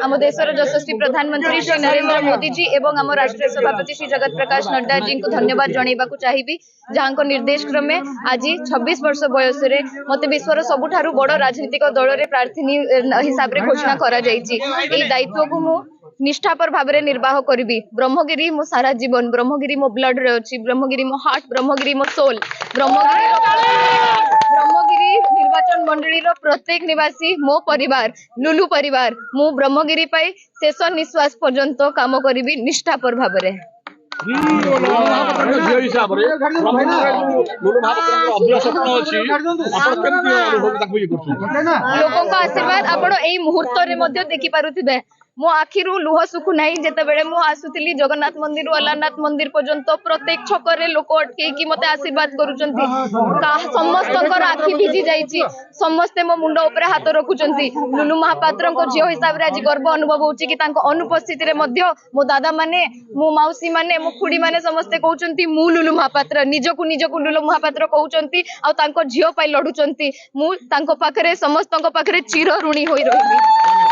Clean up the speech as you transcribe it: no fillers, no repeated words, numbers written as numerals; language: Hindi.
आम देशर यशस्वी प्रधानमंत्री श्री नरेंद्र मोदी जी एवं आम राष्ट्रीय सभापति श्री जगत प्रकाश नड्डा जी को धन्यवाद जनइबाकू चाहिए जहाँ निर्देश क्रमे आज 26 वर्ष बयस मत विश्वर सबुठारु बड़ राजनीतिक दल में प्रार्थी हिसाब से घोषणा करा दायित्व को मु निष्ठापर भाव में निर्वाह करी। ब्रह्मगिरी मो सारा जीवन, ब्रह्मगिरी मो ब्लड रे अछि, ब्रह्मगिरी मो हार्ट, ब्रह्मगिरी मो सोल, ब्रह्मगिरी निर्वाचन मंडली प्रत्येक निवासी मो परिवार लुलु परिवार मु ब्रह्मगिरी पाई शेष निश्वास पर्यंत काम करी निष्ठापर भाव में। लोकों का आशीर्वाद आपण एई मुहूर्त रे मध्य देखि पारुथिबे। मो आखिरु लुह सुखु नहीं जेते बेले मु आसुतिली जगन्नाथ मंदिर अलारनाथ मंदिर पर्यंत प्रत्येक छकरे लोक अटके कि मते आशीर्वाद करूचंती। समस्तकर आखि भिजी जाईची, समस्ते मो मुंड ऊपर हाथ रखुचंती। लुलु महापात्र को झियो हिसाब रे आज गर्व अनुभव होची कि तांको अनुपस्थिति रे मध्य मो दादा माने मो माउसी माने मो खुडी माने समस्ते कहउचंती मु लुलु महापात्र निजकु लुलु महापात्र कहउचंती आ तांको झियो पाई लडुचंती। मु तांको पाखरे समस्तक पाखरे चिर ऋणी होई रहिबी।